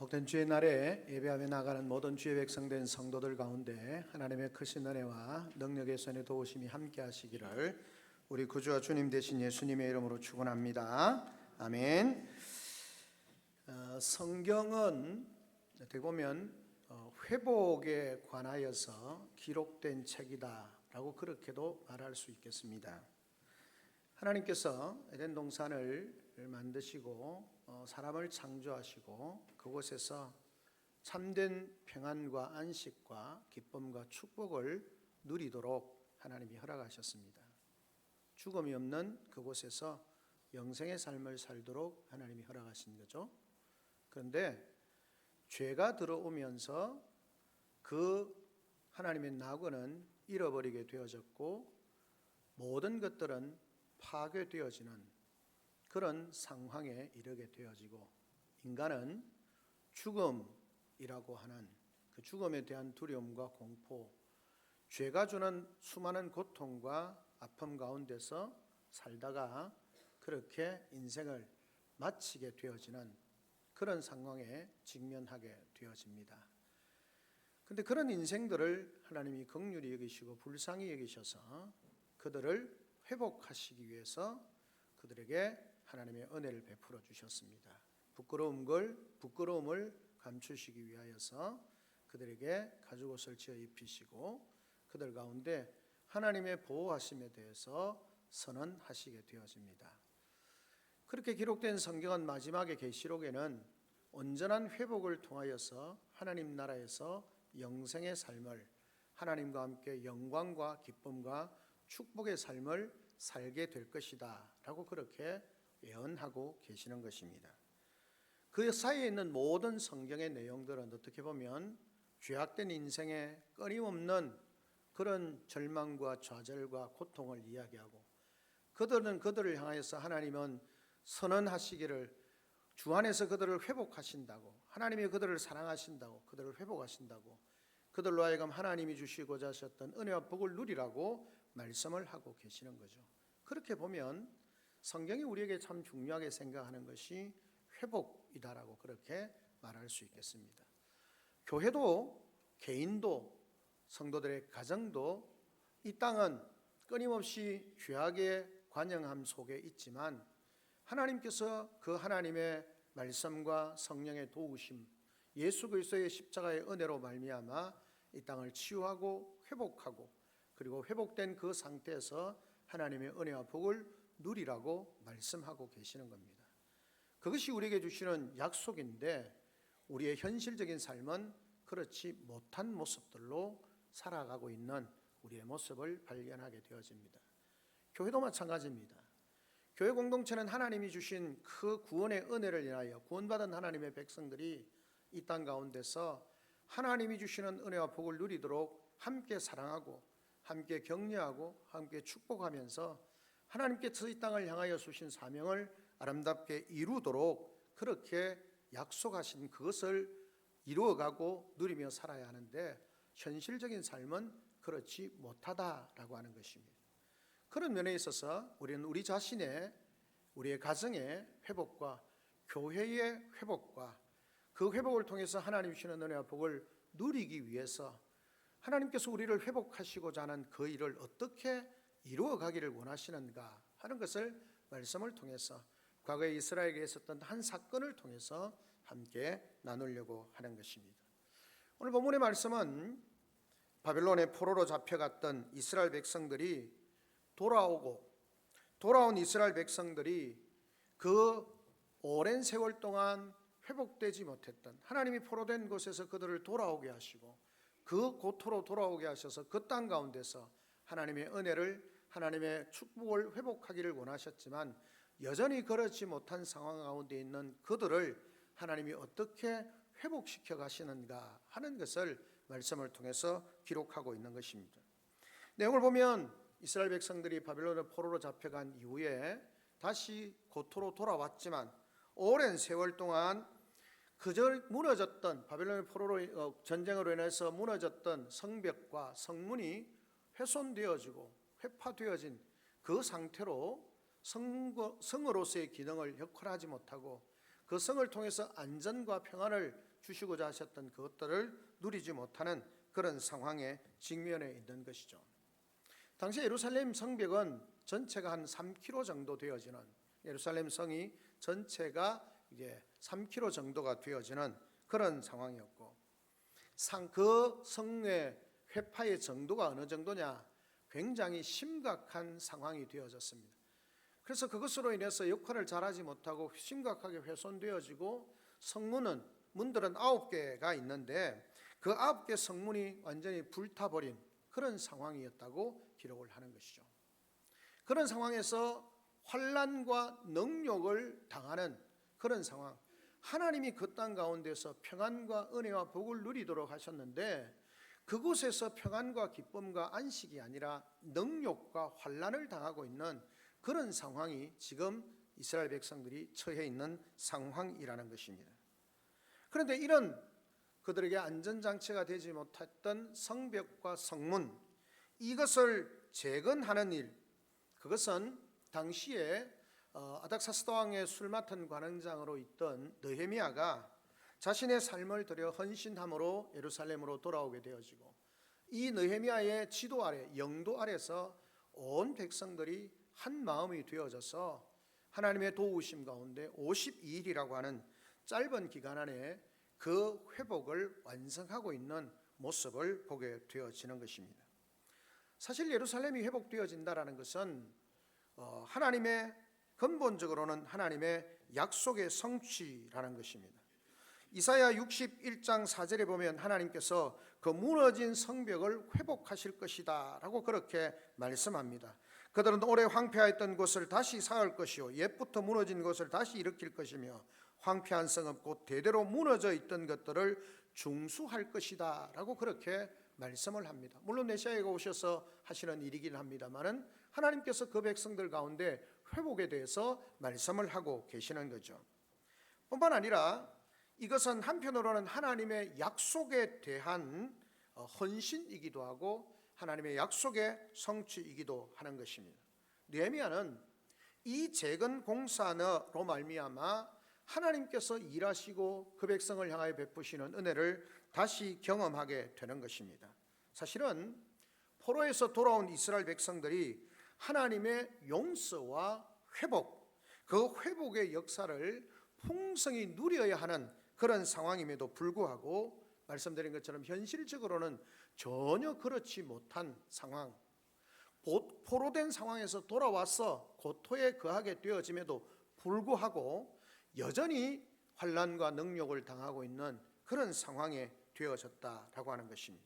복된 주의 날에 예배하며 나가는 모든 주의 백성된 성도들 가운데 하나님의 크신 은혜와 능력의 손에 도우심이 함께 하시기를 우리 구주와 주님 되신 예수님의 이름으로 축원합니다. 아멘. 성경은 어떻게 보면 회복에 관하여서 기록된 책이다라고 그렇게도 말할 수 있겠습니다. 하나님께서 에덴 동산을 만드시고 사람을 창조하시고 그곳에서 참된 평안과 안식과 기쁨과 축복을 누리도록 하나님이 허락하셨습니다. 죽음이 없는 그곳에서 영생의 삶을 살도록 하나님이 허락하신 거죠. 그런데 죄가 들어오면서 그 하나님의 낙원은 잃어버리게 되어졌고 모든 것들은 파괴되어지는 그런 상황에 이르게 되어지고 인간은 죽음이라고 하는 그 죽음에 대한 두려움과 공포, 죄가 주는 수많은 고통과 아픔 가운데서 살다가 그렇게 인생을 마치게 되어지는 그런 상황에 직면하게 되어집니다. 그런데 그런 인생들을 하나님이 긍휼히 여기시고 불쌍히 여기셔서 그들을 회복하시기 위해서 그들에게 하나님의 은혜를 베풀어 주셨습니다. 부끄러움을 감추시기 위하여서 그들에게 가죽옷을 지어 입히시고 그들 가운데 하나님의 보호하심에 대해서 선언하시게 되어집니다. 그렇게 기록된 성경은 마지막의 계시록에는 온전한 회복을 통하여서 하나님 나라에서 영생의 삶을 하나님과 함께 영광과 기쁨과 축복의 삶을 살게 될 것이다 라고 그렇게 예언하고 계시는 것입니다. 그 사이에 있는 모든 성경의 내용들은 어떻게 보면 죄악된 인생의 끊임없는 그런 절망과 좌절과 고통을 이야기하고 그들은 그들을 향해서 하나님은 선언하시기를 주 안에서 그들을 회복하신다고, 하나님이 그들을 사랑하신다고, 그들을 회복하신다고, 그들로 하여금 하나님이 주시고자 하셨던 은혜와 복을 누리라고 말씀을 하고 계시는 거죠. 그렇게 보면 성경이 우리에게 참 중요하게 생각하는 것이 회복이다라고 그렇게 말할 수 있겠습니다. 교회도 개인도 성도들의 가정도 이 땅은 끊임없이 죄악의 관영함 속에 있지만 하나님께서 그 하나님의 말씀과 성령의 도우심, 예수 그리스도의 십자가의 은혜로 말미암아 이 땅을 치유하고 회복하고 그리고 회복된 그 상태에서 하나님의 은혜와 복을 누리라고 말씀하고 계시는 겁니다. 그것이 우리에게 주시는 약속인데 우리의 현실적인 삶은 그렇지 못한 모습들로 살아가고 있는 우리의 모습을 발견하게 되어집니다. 교회도 마찬가지입니다. 교회 공동체는 하나님이 주신 그 구원의 은혜를 인하여 구원받은 하나님의 백성들이 이 땅 가운데서 하나님이 주시는 은혜와 복을 누리도록 함께 사랑하고 함께 격려하고 함께 축복하면서 하나님께서 이 땅을 향하여 주신 사명을 아름답게 이루도록 그렇게 약속하신 그것을 이루어가고 누리며 살아야 하는데 현실적인 삶은 그렇지 못하다라고 하는 것입니다. 그런 면에 있어서 우리는 우리 자신의 우리의 가정의 회복과 교회의 회복과 그 회복을 통해서 하나님 주시는 은혜와 복을 누리기 위해서 하나님께서 우리를 회복하시고자 하는 그 일을 어떻게 이루어가기를 원하시는가 하는 것을 말씀을 통해서 과거에 이스라엘에게 있었던 한 사건을 통해서 함께 나누려고 하는 것입니다. 오늘 본문의 말씀은 바벨론의 포로로 잡혀갔던 이스라엘 백성들이 돌아온 이스라엘 백성들이 그 오랜 세월 동안 회복되지 못했던 하나님이 포로된 곳에서 그들을 돌아오게 하시고 그 고토로 돌아오게 하셔서 그 땅 가운데서 하나님의 은혜를 하나님의 축복을 회복하기를 원하셨지만 여전히 그렇지 못한 상황 가운데 있는 그들을 하나님이 어떻게 회복시켜 가시는가 하는 것을 말씀을 통해서 기록하고 있는 것입니다. 내용을 보면 이스라엘 백성들이 바벨론의 포로로 잡혀간 이후에 다시 고토로 돌아왔지만 오랜 세월 동안 그저 무너졌던 바벨론의 포로로 전쟁으로 인해서 무너졌던 성벽과 성문이 훼손되어지고 회파되어진 그 상태로 성으로서의 기능을 역할하지 못하고 그 성을 통해서 안전과 평안을 주시고자 하셨던 그것들을 누리지 못하는 그런 상황에 직면해 있는 것이죠. 당시 예루살렘 성벽은 전체가 한 3km 정도 되어지는, 예루살렘 성이 전체가 이제 3km 정도가 되어지는 그런 상황이었고, 그 성의 회파의 정도가 어느 정도냐, 굉장히 심각한 상황이 되어졌습니다. 그래서 그것으로 인해서 역할을 잘하지 못하고 심각하게 훼손되어지고, 문들은 9개가 있는데 그 9개 성문이 완전히 불타버린 그런 상황이었다고 기록을 하는 것이죠. 그런 상황에서 환난과 능욕을 당하는 그런 상황, 하나님이 그 땅 가운데서 평안과 은혜와 복을 누리도록 하셨는데, 그곳에서 평안과 기쁨과 안식이 아니라 능욕과 환난을 당하고 있는 그런 상황이 지금 이스라엘 백성들이 처해 있는 상황이라는 것입니다. 그런데 이런 그들에게 안전장치가 되지 못했던 성벽과 성문, 이것을 재건하는 일, 그것은 당시에 아닥사스다 왕의 술 맡은 관원장으로 있던 느헤미야가 자신의 삶을 들여 헌신함으로 예루살렘으로 돌아오게 되어지고, 이 느헤미야의 지도 아래, 영도 아래서 온 백성들이 한 마음이 되어져서 하나님의 도우심 가운데 52일이라고 하는 짧은 기간 안에 그 회복을 완성하고 있는 모습을 보게 되어지는 것입니다. 사실 예루살렘이 회복되어진다는 것은 하나님의, 근본적으로는 하나님의 약속의 성취라는 것입니다. 이사야 61장 4절에 보면 하나님께서 그 무너진 성벽을 회복하실 것이다 라고 그렇게 말씀합니다. 그들은 오래 황폐하였던 곳을 다시 쌓을 것이요 옛부터 무너진 곳을 다시 일으킬 것이며 황폐한 성읍 곧 대대로 무너져 있던 것들을 중수할 것이다 라고 그렇게 말씀을 합니다. 물론 메시아가 오셔서 하시는 일이긴 합니다만은 하나님께서 그 백성들 가운데 회복에 대해서 말씀을 하고 계시는 거죠. 뿐만 아니라 이것은 한편으로는 하나님의 약속에 대한 헌신이기도 하고 하나님의 약속의 성취이기도 하는 것입니다. 느헤미야는 이 재건 공사로 말미암아 하나님께서 일하시고 그 백성을 향하여 베푸시는 은혜를 다시 경험하게 되는 것입니다. 사실은 포로에서 돌아온 이스라엘 백성들이 하나님의 용서와 회복, 그 회복의 역사를 풍성히 누려야 하는 그런 상황임에도 불구하고 말씀드린 것처럼 현실적으로는 전혀 그렇지 못한 상황, 포로된 상황에서 돌아와서 고토에 거하게 되어짐에도 불구하고 여전히 환난과 능욕을 당하고 있는 그런 상황에 되어졌다라고 하는 것입니다.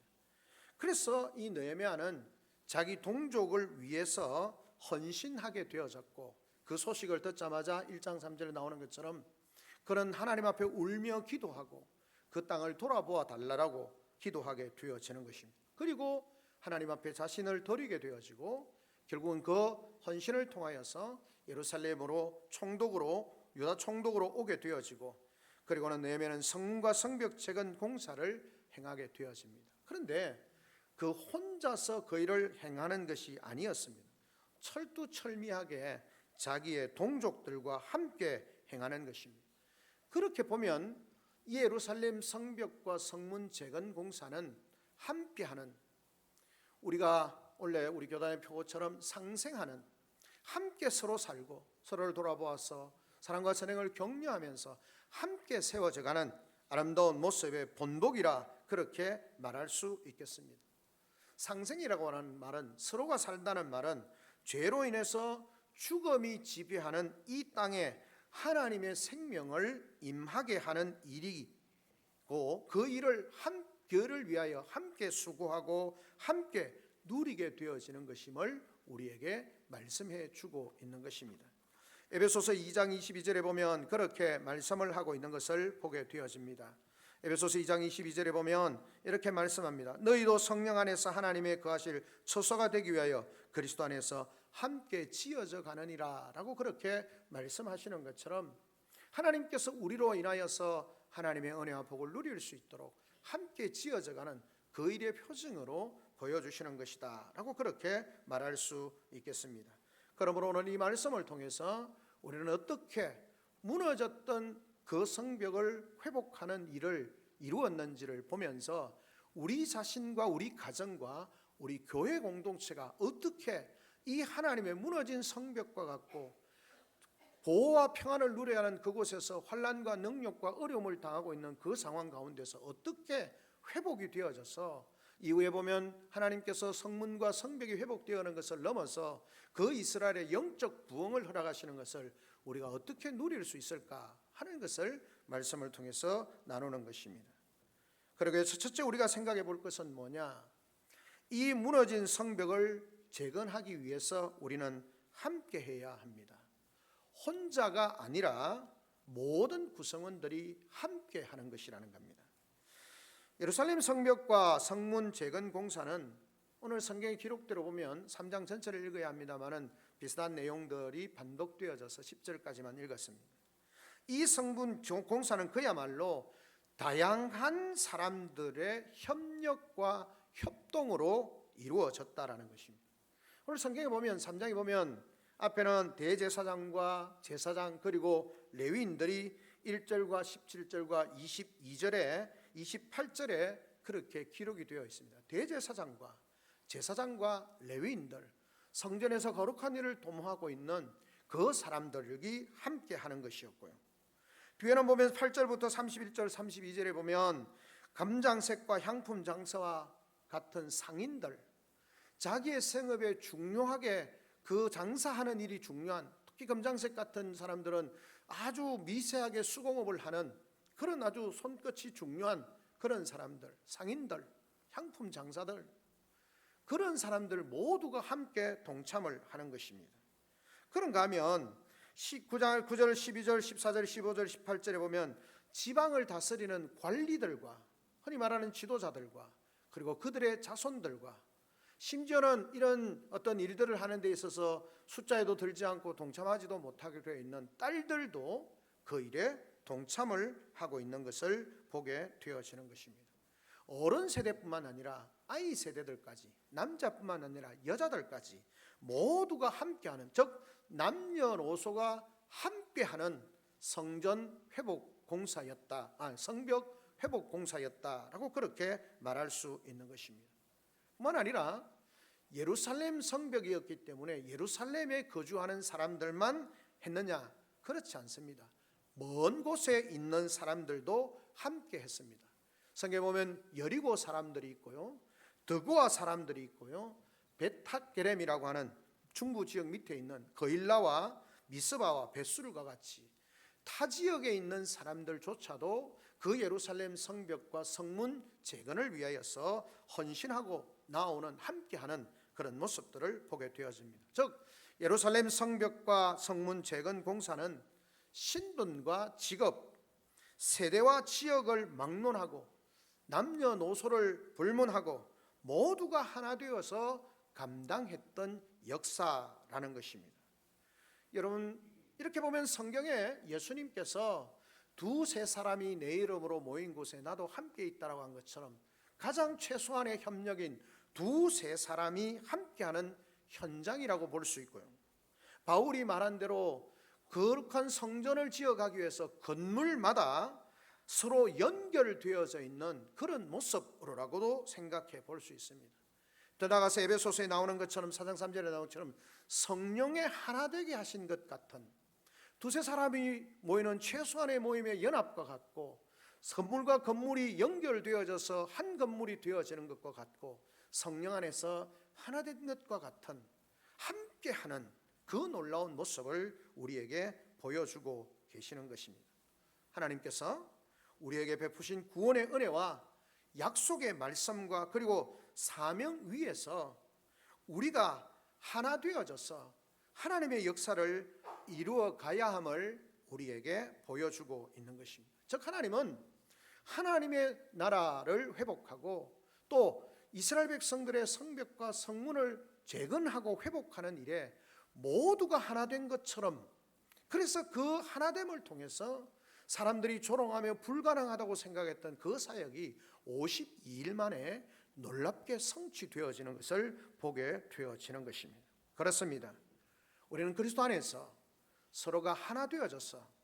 그래서 이 느헤미야는 자기 동족을 위해서 헌신하게 되어졌고, 그 소식을 듣자마자 1장 3절에 나오는 것처럼 그는 하나님 앞에 울며 기도하고 그 땅을 돌아보아 달라고 기도하게 되어지는 것입니다. 그리고 하나님 앞에 자신을 드리게 되어지고 결국은 그 헌신을 통하여서 예루살렘으로 총독으로, 유다 총독으로 오게 되어지고, 그리고는 느헤미야는 성과 성벽 재건 공사를 행하게 되어집니다. 그런데 그 혼자서 그 일을 행하는 것이 아니었습니다. 철두철미하게 자기의 동족들과 함께 행하는 것입니다. 그렇게 보면 이 예루살렘 성벽과 성문 재건 공사는 함께하는, 우리가 원래 우리 교단의 표어처럼 상생하는, 함께 서로 살고 서로를 돌아보아서 사랑과 선행을 격려하면서 함께 세워져가는 아름다운 모습의 본복이라 그렇게 말할 수 있겠습니다. 상생이라고 하는 말은, 서로가 살다는 말은 죄로 인해서 죽음이 지배하는 이 땅에 하나님의 생명을 임하게 하는 일이고, 그 일을 그를 위하여 함께 수고하고 함께 누리게 되어지는 것임을 우리에게 말씀해 주고 있는 것입니다. 에베소서 2장 22절에 보면 그렇게 말씀을 하고 있는 것을 보게 되어집니다. 에베소서 2장 22절에 보면 이렇게 말씀합니다. 너희도 성령 안에서 하나님의 거하실 처소가 되기 위하여 그리스도 안에서 함께 지어져 가느니라 라고 그렇게 말씀하시는 것처럼, 하나님께서 우리로 인하여서 하나님의 은혜와 복을 누릴 수 있도록 함께 지어져 가는 그 일의 표징으로 보여주시는 것이다 라고 그렇게 말할 수 있겠습니다. 그러므로 오늘 이 말씀을 통해서 우리는 어떻게 무너졌던 그 성벽을 회복하는 일을 이루었는지를 보면서 우리 자신과 우리 가정과 우리 교회 공동체가 어떻게 이 하나님의 무너진 성벽과 같고 보호와 평안을 누려야 하는 그곳에서 환난과 능력과 어려움을 당하고 있는 그 상황 가운데서 어떻게 회복이 되어져서 이후에 보면 하나님께서 성문과 성벽이 회복되어가는 것을 넘어서 그 이스라엘의 영적 부흥을 허락하시는 것을 우리가 어떻게 누릴 수 있을까 하는 것을 말씀을 통해서 나누는 것입니다. 그리고 첫째 우리가 생각해 볼 것은 뭐냐? 이 무너진 성벽을 재건하기 위해서 우리는 함께 해야 합니다. 혼자가 아니라 모든 구성원들이 함께 하는 것이라는 겁니다. 예루살렘 성벽과 성문 재건 공사는 오늘 성경의 기록대로 보면 3장 전체를 읽어야 합니다만은 비슷한 내용들이 반복되어져서 10절까지만 읽었습니다. 이 성문 공사는 그야말로 다양한 사람들의 협력과 협동으로 이루어졌다라는 것입니다. 오늘 성경에 보면 3장에 보면 앞에는 대제사장과 제사장 그리고 레위인들이 1절과 17절과 22절에 28절에 그렇게 기록이 되어 있습니다. 대제사장과 제사장과 레위인들, 성전에서 거룩한 일을 도모하고 있는 그 사람들이 함께 하는 것이었고요. 뒤에는 보면 8절부터 31절 32절에 보면 감장색과 향품 장사와 같은 상인들, 자기의 생업에 중요하게 그 장사하는 일이 중요한, 특히 검장색 같은 사람들은 아주 미세하게 수공업을 하는 그런 아주 손끝이 중요한 그런 사람들, 상인들, 향품 장사들, 그런 사람들 모두가 함께 동참을 하는 것입니다. 그런가 하면 9절, 12절, 14절, 15절, 18절에 보면 지방을 다스리는 관리들과 흔히 말하는 지도자들과 그리고 그들의 자손들과 심지어는 이런 어떤 일들을 하는 데 있어서 숫자에도 들지 않고 동참하지도 못하게 되어 있는 딸들도 그 일에 동참을 하고 있는 것을 보게 되어지는 것입니다. 어른 세대뿐만 아니라 아이 세대들까지, 남자뿐만 아니라 여자들까지 모두가 함께하는, 즉 남녀노소가 함께하는 성전 회복 공사였다, 성벽 회복 공사였다라고 그렇게 말할 수 있는 것입니다. 뿐만 아니라 예루살렘 성벽이었기 때문에 예루살렘에 거주하는 사람들만 했느냐? 그렇지 않습니다. 먼 곳에 있는 사람들도 함께 했습니다. 성경에 보면 여리고 사람들이 있고요, 드고아 사람들이 있고요, 베탁게렘이라고 하는 중부 지역 밑에 있는 거일라와 미스바와 베수르가 같이 타 지역에 있는 사람들조차도 그 예루살렘 성벽과 성문 재건을 위하여서 헌신하고 나오는, 함께하는 그런 모습들을 보게 되어집니다. 즉 예루살렘 성벽과 성문 재건 공사는 신분과 직업, 세대와 지역을 막론하고 남녀노소를 불문하고 모두가 하나 되어서 감당했던 역사라는 것입니다. 여러분, 이렇게 보면 성경에 예수님께서 두세 사람이 내 이름으로 모인 곳에 나도 함께 있다라고 한 것처럼 가장 최소한의 협력인 두세 사람이 함께하는 현장이라고 볼 수 있고요. 바울이 말한 대로 거룩한 성전을 지어가기 위해서 건물마다 서로 연결되어져 있는 그런 모습으로라고도 생각해 볼 수 있습니다. 더 나아가서 에베소서에 나오는 것처럼 4장 3절에 나오는 것처럼 성령의 하나 되게 하신 것 같은, 두세 사람이 모이는 최소한의 모임의 연합과 같고 건물과 건물이 연결되어져서 한 건물이 되어지는 것과 같고 성령 안에서 하나 된 것과 같은 함께하는 그 놀라운 모습을 우리에게 보여주고 계시는 것입니다. 하나님께서 우리에게 베푸신 구원의 은혜와 약속의 말씀과 그리고 사명 위에서 우리가 하나 되어져서 하나님의 역사를 이루어 가야 함을 우리에게 보여주고 있는 것입니다. 즉 하나님은 하나님의 나라를 회복하고 또 이스라엘 백성들의 성벽과 성문을 재건하고 회복하는 일에 모두가 하나 된 것처럼, 그래서 그 하나됨을 통해서 사람들이 조롱하며 불가능하다고 생각했던 그 사역이 52일 만에 놀랍게 성취되어지는 것을 보게 되어지는 것입니다. 그렇습니다. 우리는 그리스도 안에서 서로가 하나 되어져서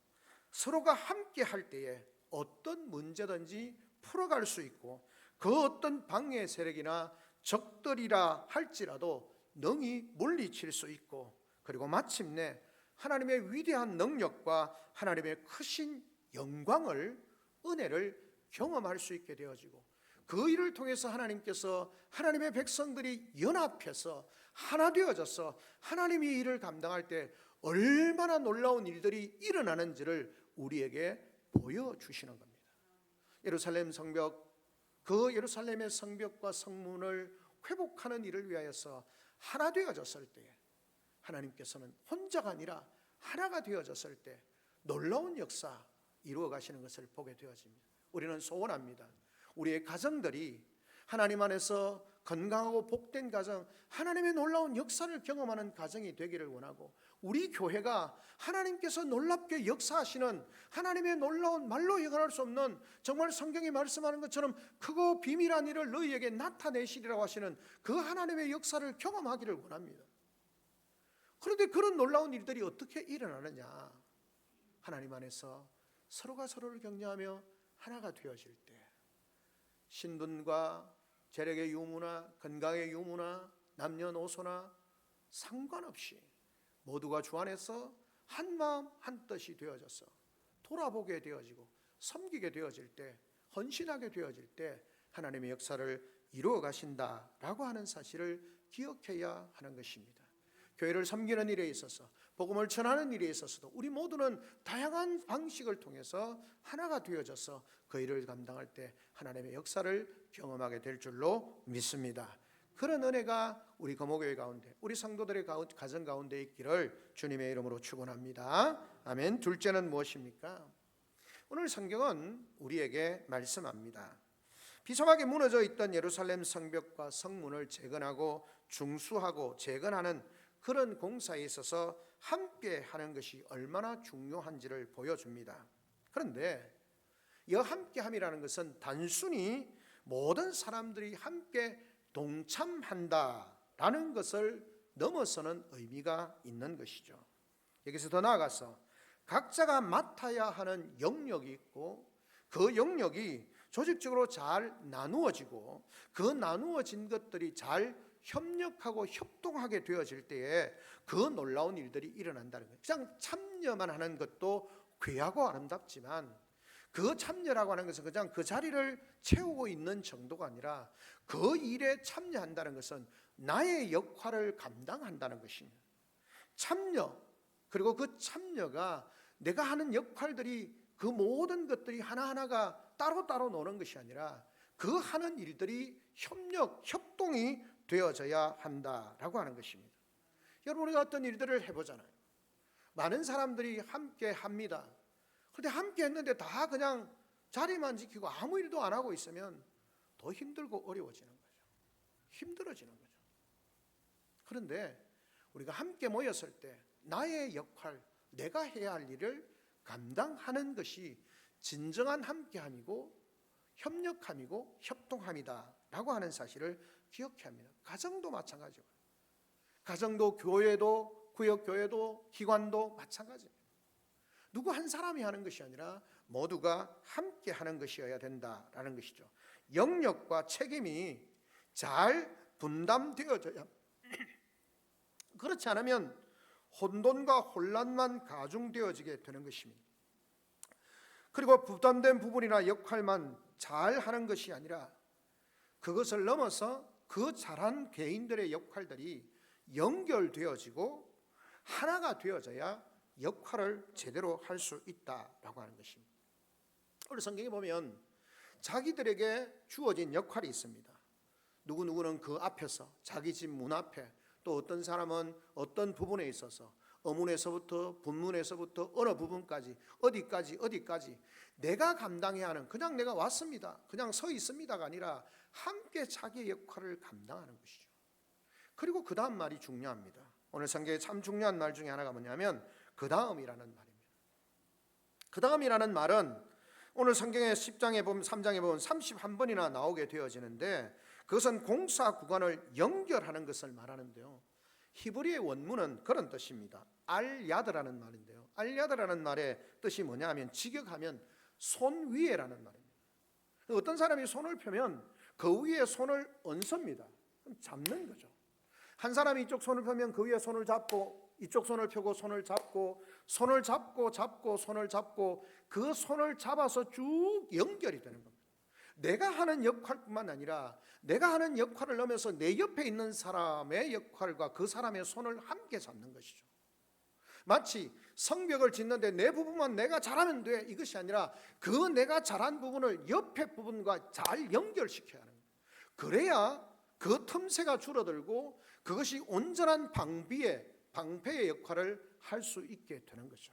서로가 함께 할 때에 어떤 문제든지 풀어갈 수 있고 그 어떤 방해 세력이나 적들이라 할지라도 능히 물리칠 수 있고, 그리고 마침내 하나님의 위대한 능력과 하나님의 크신 영광을, 은혜를 경험할 수 있게 되어지고, 그 일을 통해서 하나님께서 하나님의 백성들이 연합해서 하나 되어져서 하나님이 이 일을 감당할 때 얼마나 놀라운 일들이 일어나는지를 우리에게 보여주시는 겁니다. 예루살렘 성벽, 그 예루살렘의 성벽과 성문을 회복하는 일을 위하여서 하나 되어졌을 때에 하나님께서는 혼자가 아니라 하나가 되어졌을 때 놀라운 역사 이루어 가시는 것을 보게 되어집니다. 우리는 소원합니다. 우리의 가정들이 하나님 안에서 건강하고 복된 가정, 하나님의 놀라운 역사를 경험하는 가정이 되기를 원하고, 우리 교회가 하나님께서 놀랍게 역사하시는 하나님의 놀라운 말로 예언할 수 없는, 정말 성경이 말씀하는 것처럼 크고 비밀한 일을 너희에게 나타내시리라고 하시는 그 하나님의 역사를 경험하기를 원합니다. 그런데 그런 놀라운 일들이 어떻게 일어나느냐? 하나님 안에서 서로가 서로를 격려하며 하나가 되어질 때, 신분과 재력의 유무나 건강의 유무나 남녀노소나 상관없이 모두가 주 안에서 한 마음 한 뜻이 되어져서 돌아보게 되어지고 섬기게 되어질 때, 헌신하게 되어질 때 하나님의 역사를 이루어 가신다라고 하는 사실을 기억해야 하는 것입니다. 교회를 섬기는 일에 있어서, 복음을 전하는 일에 있어서도 우리 모두는 다양한 방식을 통해서 하나가 되어져서 그 일을 감당할 때 하나님의 역사를 경험하게 될 줄로 믿습니다. 그런 은혜가 우리 거목교회 가운데, 우리 성도들의 가정 가운데 있기를 주님의 이름으로 축원합니다. 아멘. 둘째는 무엇입니까? 오늘 성경은 우리에게 말씀합니다. 비참하게 무너져 있던 예루살렘 성벽과 성문을 재건하고 중수하고 재건하는 그런 공사에 있어서 함께 하는 것이 얼마나 중요한지를 보여줍니다. 그런데 이 함께함이라는 것은 단순히 모든 사람들이 함께 동참한다라는 것을 넘어서는 의미가 있는 것이죠. 여기서 더 나아가서 각자가 맡아야 하는 영역이 있고, 그 영역이 조직적으로 잘 나누어지고, 그 나누어진 것들이 잘 협력하고 협동하게 되어질 때에 그 놀라운 일들이 일어난다는 거예요. 그냥 참여만 하는 것도 귀하고 아름답지만, 그 참여라고 하는 것은 그냥 그 자리를 채우고 있는 정도가 아니라 그 일에 참여한다는 것은 나의 역할을 감당한다는 것입니다. 참여, 그리고 그 참여가 내가 하는 역할들이, 그 모든 것들이 하나하나가 따로따로 노는 것이 아니라 그 하는 일들이 협력, 협동이 되어져야 한다라고 하는 것입니다. 여러분, 우리가 어떤 일들을 해보잖아요. 많은 사람들이 함께 합니다. 그런데 함께 했는데 다 그냥 자리만 지키고 아무 일도 안 하고 있으면 더 힘들고 어려워지는 거죠. 힘들어지는 거죠. 그런데 우리가 함께 모였을 때 나의 역할, 내가 해야 할 일을 감당하는 것이 진정한 함께함이고 협력함이고 협동함이다라고 하는 사실을 기억해야 합니다. 가정도 마찬가지고, 가정도 교회도 구역교회도 기관도 마찬가지입니다. 누구 한 사람이 하는 것이 아니라 모두가 함께 하는 것이어야 된다라는 것이죠. 영역과 책임이 잘 분담되어져야 그렇지 않으면 혼돈과 혼란만 가중되어지게 되는 것입니다. 그리고 부담된 부분이나 역할만 잘 하는 것이 아니라 그것을 넘어서 그 잘한 개인들의 역할들이 연결되어지고 하나가 되어져야 역할을 제대로 할 수 있다라고 하는 것입니다. 우리 성경에 보면 자기들에게 주어진 역할이 있습니다. 누구는 그 앞에서, 자기 집 문 앞에, 또 어떤 사람은 어떤 부분에 있어서 어문에서부터 분문에서부터 어느 부분까지 어디까지 내가 감당해야 하는, 그냥 내가 왔습니다, 그냥 서 있습니다가 아니라 함께 자기의 역할을 감당하는 것이죠. 그리고 그 다음 말이 중요합니다. 오늘 성경에 참 중요한 말 중에 하나가 뭐냐면 그 다음이라는 말입니다. 그 다음이라는 말은 오늘 성경의 10장에 보면 3장에 보면 31번이나 나오게 되어지는데, 그것은 공사 구간을 연결하는 것을 말하는데요. 히브리의 원문은 그런 뜻입니다. 알야드라는 말인데요, 알야드라는 말의 뜻이 뭐냐 하면 직역하면 손 위에라는 말입니다. 어떤 사람이 손을 펴면 그 위에 손을 얹습니다. 잡는 거죠. 한 사람이 이쪽 손을 펴면 그 위에 손을 잡고, 이쪽 손을 펴고 손을 잡고, 손을 잡고 잡고 손을 잡고, 그 손을 잡아서 쭉 연결이 되는 겁니다. 내가 하는 역할뿐만 아니라 내가 하는 역할을 넘어서 내 옆에 있는 사람의 역할과 그 사람의 손을 함께 잡는 것이죠. 마치 성벽을 짓는데 내 부분만 내가 잘하면 돼, 이것이 아니라 그 내가 잘한 부분을 옆에 부분과 잘 연결시켜야 하는 거예요. 그래야 그 틈새가 줄어들고 그것이 온전한 방패의 역할을 할 수 있게 되는 거죠.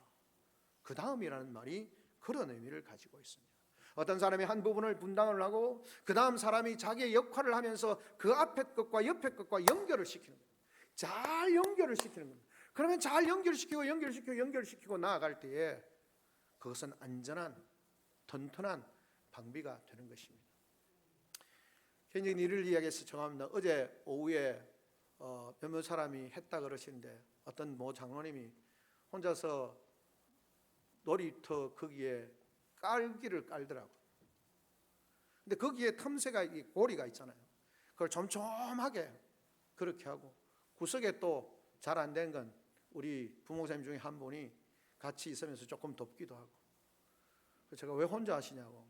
그 다음이라는 말이 그런 의미를 가지고 있습니다. 어떤 사람이 한 부분을 분담을 하고 그 다음 사람이 자기의 역할을 하면서 그 앞에 것과 옆에 것과 연결을 시키는 거예요. 잘 연결을 시키는 겁니다. 그러면 잘 연결시키고 나아갈 때에 그것은 안전한, 튼튼한 방비가 되는 것입니다. 개인적인 일을 이야기해서 정합니다. 어제 오후에 몇몇 사람이 했다 그러시는데 어떤 모 장로님이 혼자서 놀이터 거기에 깔기를 깔더라고요. 근데 거기에 틈새가, 고리가 있잖아요. 그걸 촘촘하게 그렇게 하고, 구석에 또 잘 안 된 건 우리 부목사님 중에 한 분이 같이 있으면서 조금 돕기도 하고. 제가 왜 혼자 하시냐고.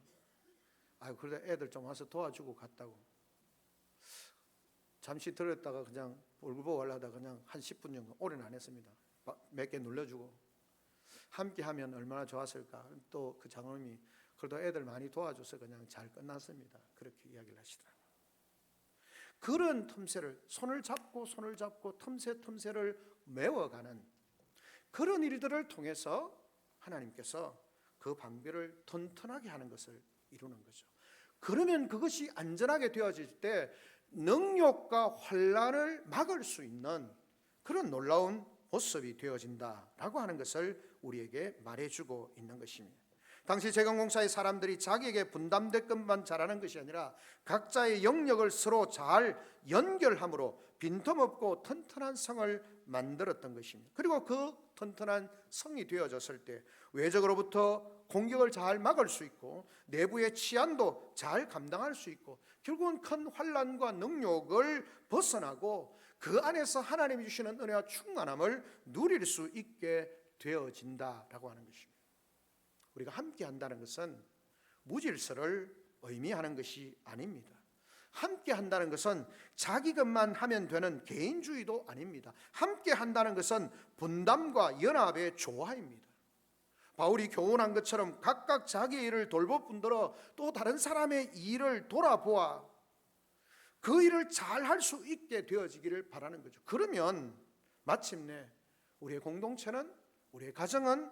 그러다 애들 좀 와서 도와주고 갔다고. 잠시 들었다가 그냥 울고 하려다가 그냥 한 10분 정도, 오래는 안 했습니다. 몇 개 눌러주고 함께 하면 얼마나 좋았을까. 또 그 장로님이 그래도 애들 많이 도와줘서 그냥 잘 끝났습니다, 그렇게 이야기를 하시더라고요. 그런 틈새를 손을 잡고 틈새를 메워가는 그런 일들을 통해서 하나님께서 그 방비를 튼튼하게 하는 것을 이루는 거죠. 그러면 그것이 안전하게 되어질 때 능욕과 환난을 막을 수 있는 그런 놀라운 모습이 되어진다라고 하는 것을 우리에게 말해주고 있는 것입니다. 당시 재건공사의 사람들이 자기에게 분담될 것만 잘하는 것이 아니라 각자의 영역을 서로 잘 연결함으로 빈틈없고 튼튼한 성을 만들었던 것입니다. 그리고 그 튼튼한 성이 되어졌을 때 외적으로부터 공격을 잘 막을 수 있고 내부의 치안도 잘 감당할 수 있고 결국은 큰 환난과 능욕을 벗어나고 그 안에서 하나님이 주시는 은혜와 충만함을 누릴 수 있게 되어진다라고 하는 것입니다. 우리가 함께 한다는 것은 무질서를 의미하는 것이 아닙니다. 함께 한다는 것은 자기 것만 하면 되는 개인주의도 아닙니다. 함께 한다는 것은 분담과 연합의 조화입니다. 바울이 교훈한 것처럼 각각 자기의 일을 돌볼 뿐더러 또 다른 사람의 일을 돌아보아 그 일을 잘 할 수 있게 되어지기를 바라는 거죠. 그러면 마침내 우리의 공동체는, 우리의 가정은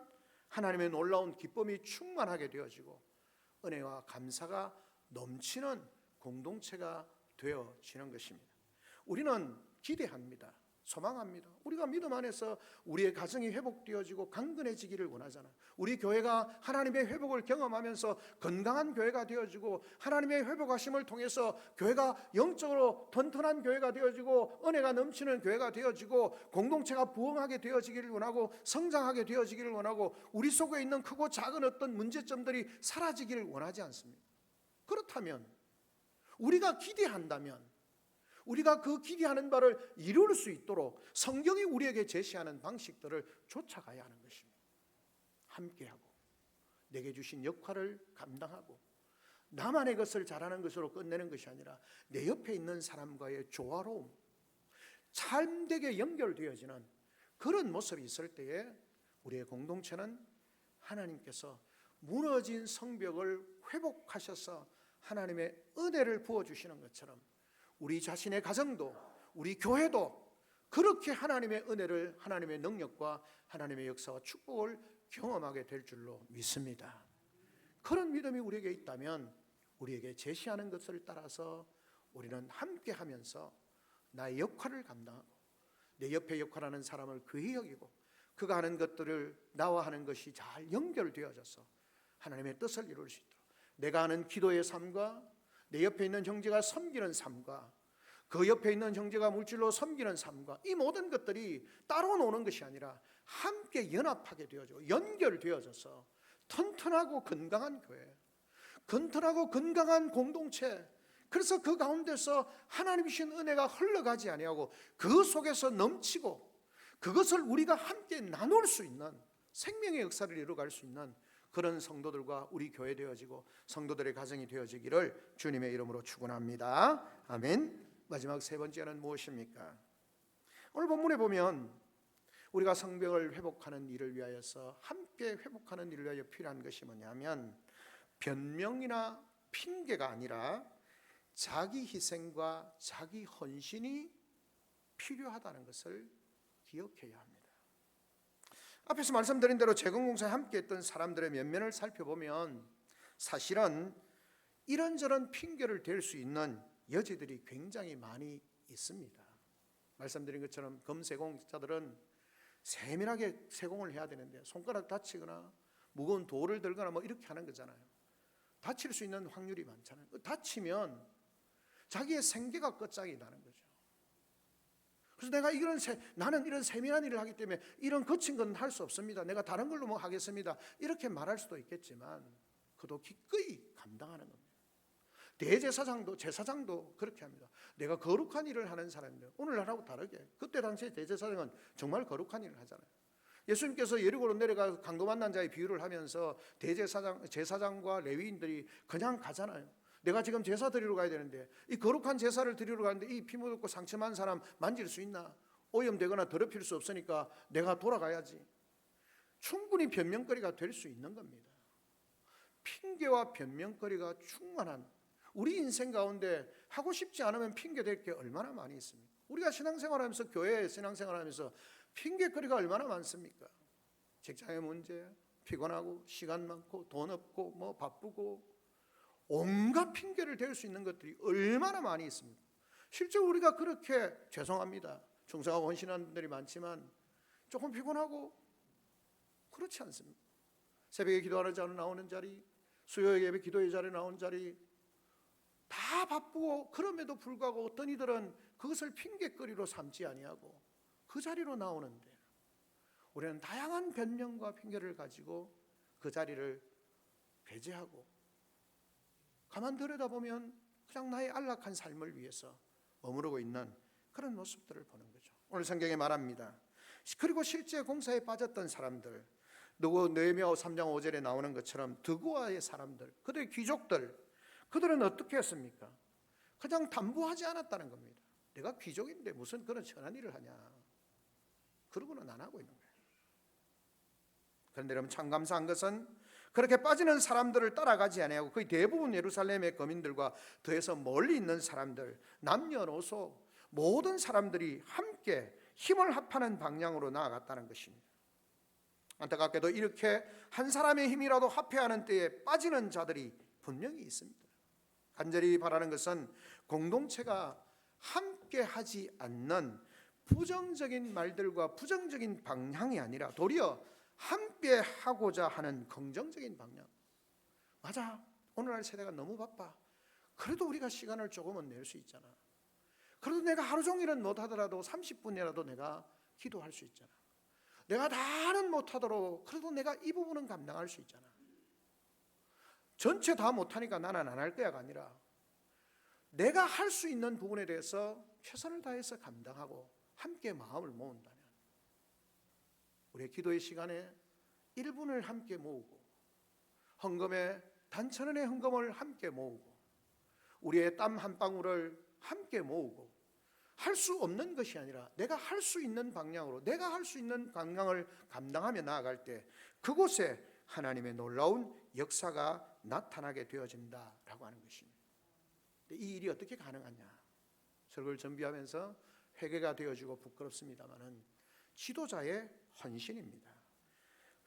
하나님의 놀라운 기쁨이 충만하게 되어지고 은혜와 감사가 넘치는 공동체가 되어지는 것입니다. 우리는 기대합니다. 소망합니다. 우리가 믿음 안에서 우리의 가정이 회복되어지고 강건해지기를 원하잖아요. 우리 교회가 하나님의 회복을 경험하면서 건강한 교회가 되어지고 하나님의 회복하심을 통해서 교회가 영적으로 튼튼한 교회가 되어지고 은혜가 넘치는 교회가 되어지고 공동체가 부흥하게 되어지기를 원하고 성장하게 되어지기를 원하고 우리 속에 있는 크고 작은 어떤 문제점들이 사라지기를 원하지 않습니다. 그렇다면 우리가 기대한다면 우리가 그 기대하는 바를 이룰 수 있도록 성경이 우리에게 제시하는 방식들을 쫓아가야 하는 것입니다. 함께하고 내게 주신 역할을 감당하고 나만의 것을 잘하는 것으로 끝내는 것이 아니라 내 옆에 있는 사람과의 조화로움, 참되게 연결되어지는 그런 모습이 있을 때에 우리의 공동체는 하나님께서 무너진 성벽을 회복하셔서 하나님의 은혜를 부어주시는 것처럼 우리 자신의 가정도 우리 교회도 그렇게 하나님의 은혜를, 하나님의 능력과 하나님의 역사와 축복을 경험하게 될 줄로 믿습니다. 그런 믿음이 우리에게 있다면 우리에게 제시하는 것을 따라서 우리는 함께 하면서 나의 역할을 감당하고 내 옆에 역할하는 사람을 귀히 여기고 그가 하는 것들을 나와 하는 것이 잘 연결되어져서 하나님의 뜻을 이룰 수 있도록 내가 하는 기도의 삶과 내 옆에 있는 형제가 섬기는 삶과 그 옆에 있는 형제가 물질로 섬기는 삶과 이 모든 것들이 따로 노는 것이 아니라 함께 연합하게 되어져 연결되어져서 튼튼하고 건강한 교회, 튼튼하고 건강한 공동체, 그래서 그 가운데서 하나님이 주신 은혜가 흘러가지 아니하고 그 속에서 넘치고 그것을 우리가 함께 나눌 수 있는 생명의 역사를 이루어갈 수 있는 그런 성도들과 우리 교회 되어지고 성도들의 가정이 되어지기를 주님의 이름으로 축원합니다. 아멘. 마지막 세 번째는 무엇입니까? 오늘 본문에 보면 우리가 성벽을 회복하는 일을 위하여서 함께 회복하는 일을 위하여 필요한 것이 뭐냐면 변명이나 핑계가 아니라 자기 희생과 자기 헌신이 필요하다는 것을 기억해야 합니다. 앞에서 말씀드린 대로 재건공사에 함께했던 사람들의 면면을 살펴보면 사실은 이런저런 핑계를 댈 수 있는 여지들이 굉장히 많이 있습니다. 말씀드린 것처럼 검세공자들은 세밀하게 세공을 해야 되는데 손가락 다치거나 무거운 돌을 들거나 뭐 이렇게 하는 거잖아요. 다칠 수 있는 확률이 많잖아요. 다치면 자기의 생계가 끝장이 나는 거죠. 그래서 내가 나는 이런 세밀한 일을 하기 때문에 이런 거친 건 할 수 없습니다. 내가 다른 걸로 뭐 하겠습니다. 이렇게 말할 수도 있겠지만 그도 기꺼이 감당하는 겁니다. 대제사장도 제사장도 그렇게 합니다. 내가 거룩한 일을 하는 사람인데 오늘날하고 다르게 그때 당시에 대제사장은 정말 거룩한 일을 하잖아요. 예수님께서 예리고로 내려가 강도 만난 자의 비유를 하면서 제사장과 레위인들이 그냥 가잖아요. 내가 지금 제사 드리러 가야 되는데 이 거룩한 제사를 드리러 가는데 이 피 묻었고 상처만 사람 만질 수 있나? 오염되거나 더럽힐 수 없으니까 내가 돌아가야지. 충분히 변명거리가 될 수 있는 겁니다. 핑계와 변명거리가 충만한 우리 인생 가운데 하고 싶지 않으면 핑계 댈 게 얼마나 많이 있습니까? 우리가 신앙생활하면서 교회에 신앙생활하면서 핑계거리가 얼마나 많습니까? 직장의 문제, 피곤하고 시간 많고 돈 없고 뭐 바쁘고 온갖 핑계를 댈 수 있는 것들이 얼마나 많이 있습니까? 실제 우리가 그렇게 죄송합니다. 충성하고 헌신하는 분들이 많지만 조금 피곤하고 그렇지 않습니까? 새벽에 기도하는 자로 나오는 자리, 수요 예배 기도의 자리에 나오는 자리 다 바쁘고 그럼에도 불구하고 어떤 이들은 그것을 핑계거리로 삼지 아니하고 그 자리로 나오는데 우리는 다양한 변명과 핑계를 가지고 그 자리를 배제하고 가만 들여다보면 그냥 나의 안락한 삶을 위해서 머무르고 있는 그런 모습들을 보는 거죠. 오늘 성경에 말합니다. 그리고 실제 공사에 빠졌던 사람들, 느헤미야 3장 5절에 나오는 것처럼 드고아의 사람들, 그들의 귀족들, 그들은 어떻게 했습니까? 그냥 담보하지 않았다는 겁니다. 내가 귀족인데 무슨 그런 천한 일을 하냐, 그러고는 안 하고 있는 거예요. 그런데 여러분 참 감사한 것은 그렇게 빠지는 사람들을 따라가지 아니하고 거의 대부분 예루살렘의 거민들과 더해서 멀리 있는 사람들, 남녀노소 모든 사람들이 함께 힘을 합하는 방향으로 나아갔다는 것입니다. 안타깝게도 이렇게 한 사람의 힘이라도 합해하는 때에 빠지는 자들이 분명히 있습니다. 간절히 바라는 것은 공동체가 함께 하지 않는 부정적인 말들과 부정적인 방향이 아니라 도리어 함께 하고자 하는 긍정적인 방향. 맞아, 오늘날 세대가 너무 바빠. 그래도 우리가 시간을 조금은 낼 수 있잖아. 그래도 내가 하루 종일은 못하더라도 30분이라도 내가 기도할 수 있잖아. 내가 다는 못하더라도 그래도 내가 이 부분은 감당할 수 있잖아. 전체 다 못하니까 나는 안 할 거야가 아니라 내가 할 수 있는 부분에 대해서 최선을 다해서 감당하고 함께 마음을 모은다면 우리의 기도의 시간에 1분을 함께 모으고 헌금에 단천원의 헌금을 함께 모으고 우리의 땀 한 방울을 함께 모으고 할 수 없는 것이 아니라 내가 할 수 있는 방향으로 내가 할 수 있는 방향을 감당하며 나아갈 때 그곳에 하나님의 놀라운 역사가 나타나게 되어진다라고 하는 것입니다. 이 일이 어떻게 가능하냐? 설교를 준비하면서 회개가 되어지고 부끄럽습니다마는 지도자의 헌신입니다.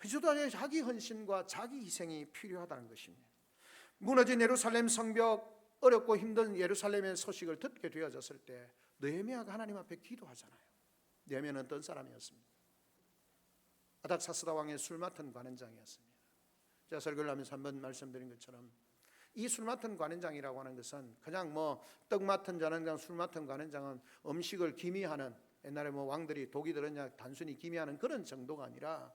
지도자의 자기 헌신과 자기 희생이 필요하다는 것입니다. 무너진 예루살렘 성벽, 어렵고 힘든 예루살렘의 소식을 듣게 되어졌을 때 느헤미야가 하나님 앞에 기도하잖아요. 느헤미야는 어떤 사람이었습니까? 아닥사스다 왕의 술 맡은 관원장이었습니다. 제가 설교를 하면서 한번 말씀드린 것처럼 이 술 맡은 관원장이라고 하는 것은 그냥 뭐 떡 맡은 관원장, 술 맡은 관원장은 음식을 기미하는, 옛날에 뭐 왕들이 독이 들었냐 단순히 기미하는 그런 정도가 아니라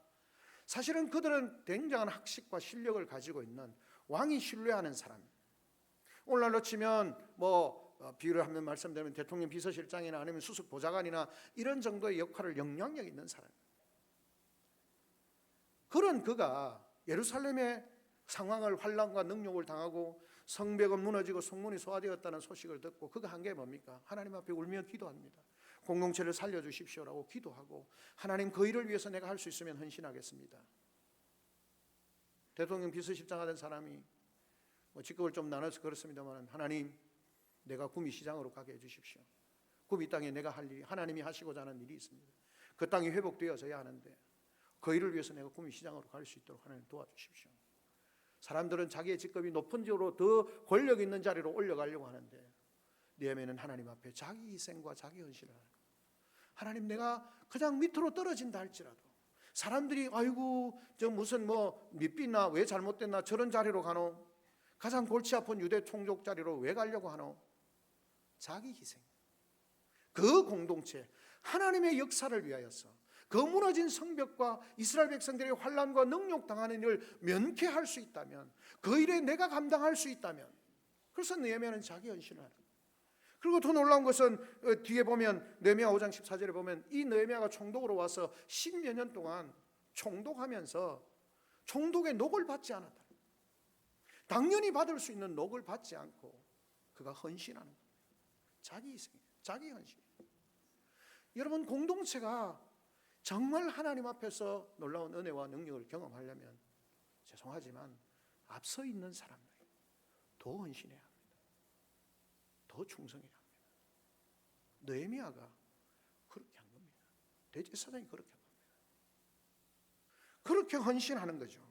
사실은 그들은 굉장한 학식과 실력을 가지고 있는 왕이 신뢰하는 사람. 오늘날로 치면 뭐 비유를 하면 말씀드리면 대통령 비서실장이나 아니면 수석 보좌관이나 이런 정도의 역할을 영향력 있는 사람. 그런 그가 예루살렘의 상황을 환난과 능욕을 당하고 성벽은 무너지고 성문이 소화되었다는 소식을 듣고 그가 한 게 뭡니까? 하나님 앞에 울며 기도합니다. 공동체를 살려주십시오라고 기도하고 하나님 그 일을 위해서 내가 할 수 있으면 헌신하겠습니다. 대통령 비서실장 하던 사람이 뭐 직급을 좀 나눠서 그렇습니다만 하나님 내가 구미시장으로 가게 해주십시오. 구미 땅에 내가 할 일이 하나님이 하시고자 하는 일이 있습니다. 그 땅이 회복되어져야 하는데 그 일을 위해서 내가 구미시장으로 갈 수 있도록 하나님 도와주십시오. 사람들은 자기의 직급이 높은 쪽으로 더 권력 있는 자리로 올라가려고 하는데 느헤미야는 하나님 앞에 자기 희생과 자기 헌신을 하는 거예요. 하나님 내가 그냥 밑으로 떨어진다 할지라도 사람들이 아이고 저 무슨 뭐 밑빛나 왜 잘못됐나 저런 자리로 가노? 가장 골치 아픈 유대 총족 자리로 왜 가려고 하노? 자기 희생. 그 공동체 하나님의 역사를 위하여서 그 무너진 성벽과 이스라엘 백성들의 환난과 능욕 당하는 일을 면케할 수 있다면 그 일에 내가 감당할 수 있다면 그래서 느헤미야는 자기 헌신을 하는 거예요. 그리고 더 놀라운 것은 뒤에 보면 느헤미야 5장 14절에 보면 이 느헤미야가 총독으로 와서 10여 년 동안 총독하면서 총독의 녹을 받지 않았다. 당연히 받을 수 있는 녹을 받지 않고 그가 헌신하는 거예요. 자기 희생, 자기 헌신. 여러분 공동체가 정말 하나님 앞에서 놀라운 은혜와 능력을 경험하려면 죄송하지만 앞서 있는 사람들이 더 헌신해야 합니다. 더 충성해야 합니다. 느헤미야가 그렇게 한 겁니다. 대제사장이 그렇게 한 겁니다. 그렇게 헌신하는 거죠.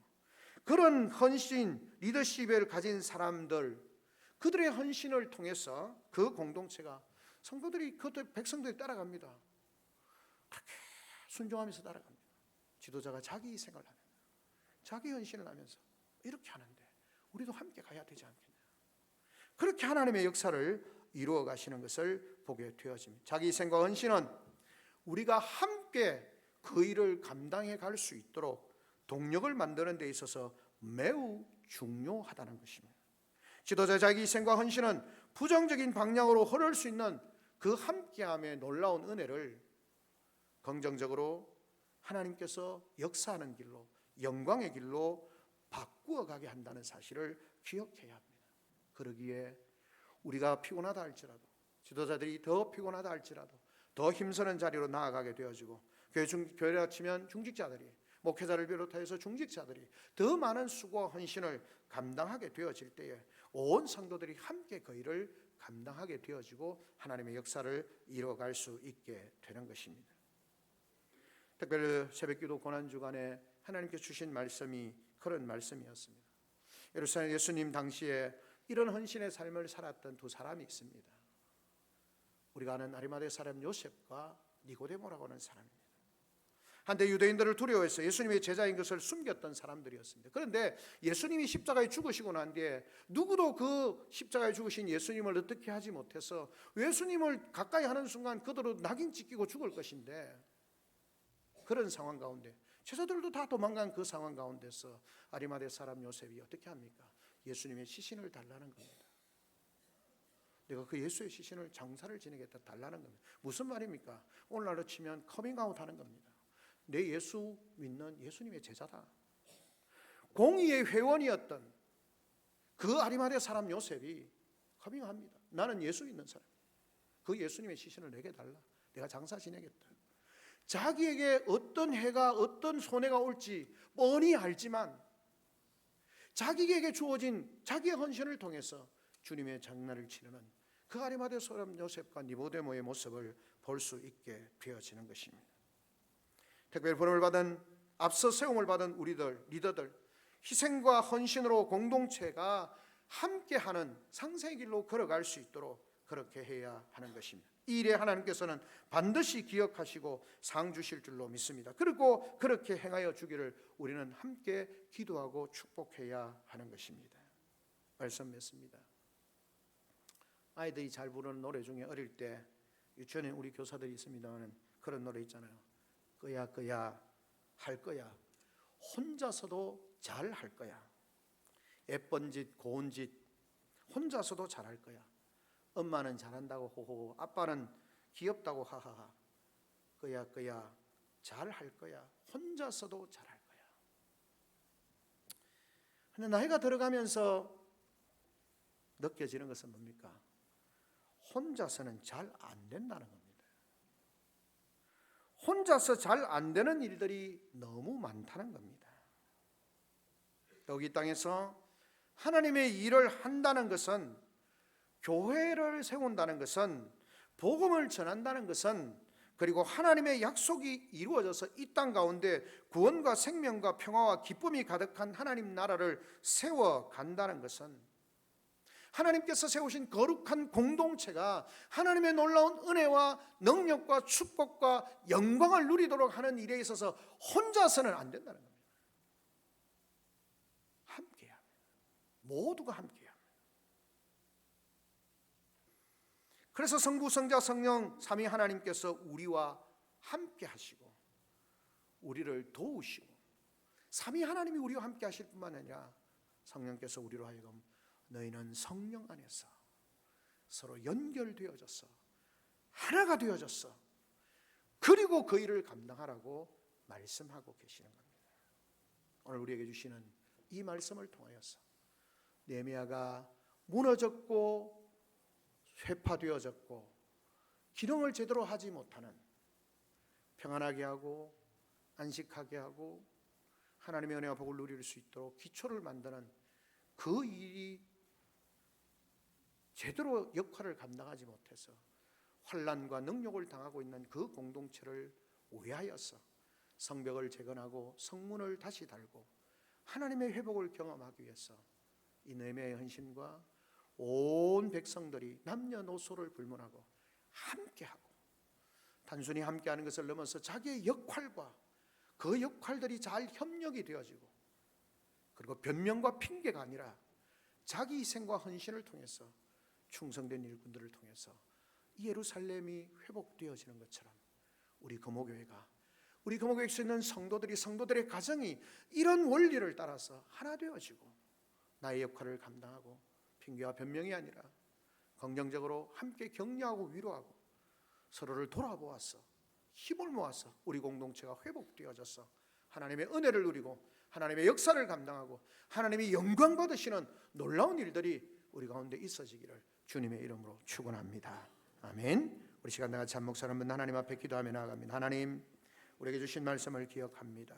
그런 헌신, 리더십을 가진 사람들, 그들의 헌신을 통해서 그 공동체가 성도들이 그 백성들이 따라갑니다. 그렇게 순종하면서 따라갑니다. 지도자가 자기 희생을 하면 자기 헌신을 하면서 이렇게 하는데 우리도 함께 가야 되지 않겠냐. 그렇게 하나님의 역사를 이루어 가시는 것을 보게 되어집니다. 자기 희생과 헌신은 우리가 함께 그 일을 감당해 갈 수 있도록 동력을 만드는 데 있어서 매우 중요하다는 것입니다. 지도자 자기 희생과 헌신은 부정적인 방향으로 흐를 수 있는 그 함께함의 놀라운 은혜를 긍정적으로 하나님께서 역사하는 길로 영광의 길로 바꾸어 가게 한다는 사실을 기억해야 합니다. 그러기에 우리가 피곤하다 할지라도 지도자들이 더 피곤하다 할지라도 더 힘쓰는 자리로 나아가게 되어지고 교회라 치면 중직자들이 목회자를 비롯해서 중직자들이 더 많은 수고와 헌신을 감당하게 되어질 때에 온 성도들이 함께 그 일을 감당하게 되어지고 하나님의 역사를 이뤄갈 수 있게 되는 것입니다. 특별히 새벽기도 고난주간에 하나님께 주신 말씀이 그런 말씀이었습니다. 예루살렘 예수님 당시에 이런 헌신의 삶을 살았던 두 사람이 있습니다. 우리가 아는 아리마대 사람 요셉과 니고데모라고 하는 사람입니다. 한때 유대인들을 두려워해서 예수님의 제자인 것을 숨겼던 사람들이었습니다. 그런데 예수님이 십자가에 죽으시고 난 뒤에 누구도 그 십자가에 죽으신 예수님을 어떻게 하지 못해서 예수님을 가까이 하는 순간 그들은 낙인 찍히고 죽을 것인데 그런 상황 가운데 제자들도 다 도망간 그 상황 가운데서 아리마대 사람 요셉이 어떻게 합니까? 예수님의 시신을 달라는 겁니다. 내가 그 예수의 시신을 장사를 지내겠다 달라는 겁니다. 무슨 말입니까? 오늘날로 치면 커밍아웃 하는 겁니다. 내 예수 믿는 예수님의 제자다. 공의의 회원이었던 그 아리마대 사람 요셉이 커밍합니다. 나는 예수 믿는 사람. 그 예수님의 시신을 내게 달라. 내가 장사 지내겠다. 자기에게 어떤 해가 어떤 손해가 올지 뻔히 알지만 자기에게 주어진 자기의 헌신을 통해서 주님의 장난을 치르는 그 아리마대 사람 요셉과 니고데모의 모습을 볼 수 있게 되어지는 것입니다. 특별 부름을 받은 앞서 세움을 받은 우리들 리더들 희생과 헌신으로 공동체가 함께하는 상생의 길로 걸어갈 수 있도록 그렇게 해야 하는 것입니다. 이 일에 하나님께서는 반드시 기억하시고 상 주실 줄로 믿습니다. 그리고 그렇게 행하여 주기를 우리는 함께 기도하고 축복해야 하는 것입니다. 말씀 맺습니다. 아이들이 잘 부르는 노래 중에 어릴 때 유치원에 우리 교사들이 있습니다만 그런 노래 있잖아요. 거야 거야 할 거야. 혼자서도 잘 할 거야. 예쁜 짓 고운 짓 혼자서도 잘 할 거야. 엄마는 잘한다고 호호, 아빠는 귀엽다고 하하하. 거야 거야 잘 할 거야. 혼자서도 잘 할 거야. 근데 나이가 들어가면서 느껴지는 것은 뭡니까? 혼자서는 잘 안 된다는 겁니다. 혼자서 잘 안 되는 일들이 너무 많다는 겁니다. 여기 땅에서 하나님의 일을 한다는 것은, 교회를 세운다는 것은, 복음을 전한다는 것은, 그리고 하나님의 약속이 이루어져서 이 땅 가운데 구원과 생명과 평화와 기쁨이 가득한 하나님 나라를 세워간다는 것은, 하나님께서 세우신 거룩한 공동체가 하나님의 놀라운 은혜와 능력과 축복과 영광을 누리도록 하는 일에 있어서 혼자서는 안 된다는 겁니다. 함께해야 합니다. 모두가 함께해야 합니다. 그래서 성부, 성자, 성령 삼위 하나님께서 우리와 함께 하시고 우리를 도우시고, 삼위 하나님이 우리와 함께 하실 뿐만 아니라 성령께서 우리로 하여금 너희는 성령 안에서 서로 연결되어져서 하나가 되어졌어. 그리고 그 일을 감당하라고 말씀하고 계시는 겁니다. 오늘 우리에게 주시는 이 말씀을 통하여서 느헤미야가 무너졌고 회파되어졌고 기능을 제대로 하지 못하는, 평안하게 하고 안식하게 하고 하나님의 은혜와 복을 누릴 수 있도록 기초를 만드는 그 일이 제대로 역할을 감당하지 못해서 환난과 능욕을 당하고 있는 그 공동체를 오해하여서 성벽을 재건하고 성문을 다시 달고 하나님의 회복을 경험하기 위해서 이 느헤미야의 헌신과 온 백성들이 남녀노소를 불문하고 함께하고, 단순히 함께하는 것을 넘어서 자기의 역할과 그 역할들이 잘 협력이 되어지고, 그리고 변명과 핑계가 아니라 자기 희생과 헌신을 통해서 충성된 일꾼들을 통해서 이 예루살렘이 회복되어지는 것처럼 우리 금호교회가, 우리 금호교회에 있는 성도들이, 성도들의 가정이 이런 원리를 따라서 하나 되어지고 나의 역할을 감당하고 핑계와 변명이 아니라 긍정적으로 함께 격려하고 위로하고 서로를 돌아보아서 힘을 모아서 우리 공동체가 회복되어져서 하나님의 은혜를 누리고 하나님의 역사를 감당하고 하나님이 영광 받으시는 놀라운 일들이 우리 가운데 있어지기를 주님의 이름으로 축원합니다. 아멘. 우리 시간 다 같이 한 목소리 한번 하나님 앞에 기도하며 나아갑니다. 하나님, 우리에게 주신 말씀을 기억합니다.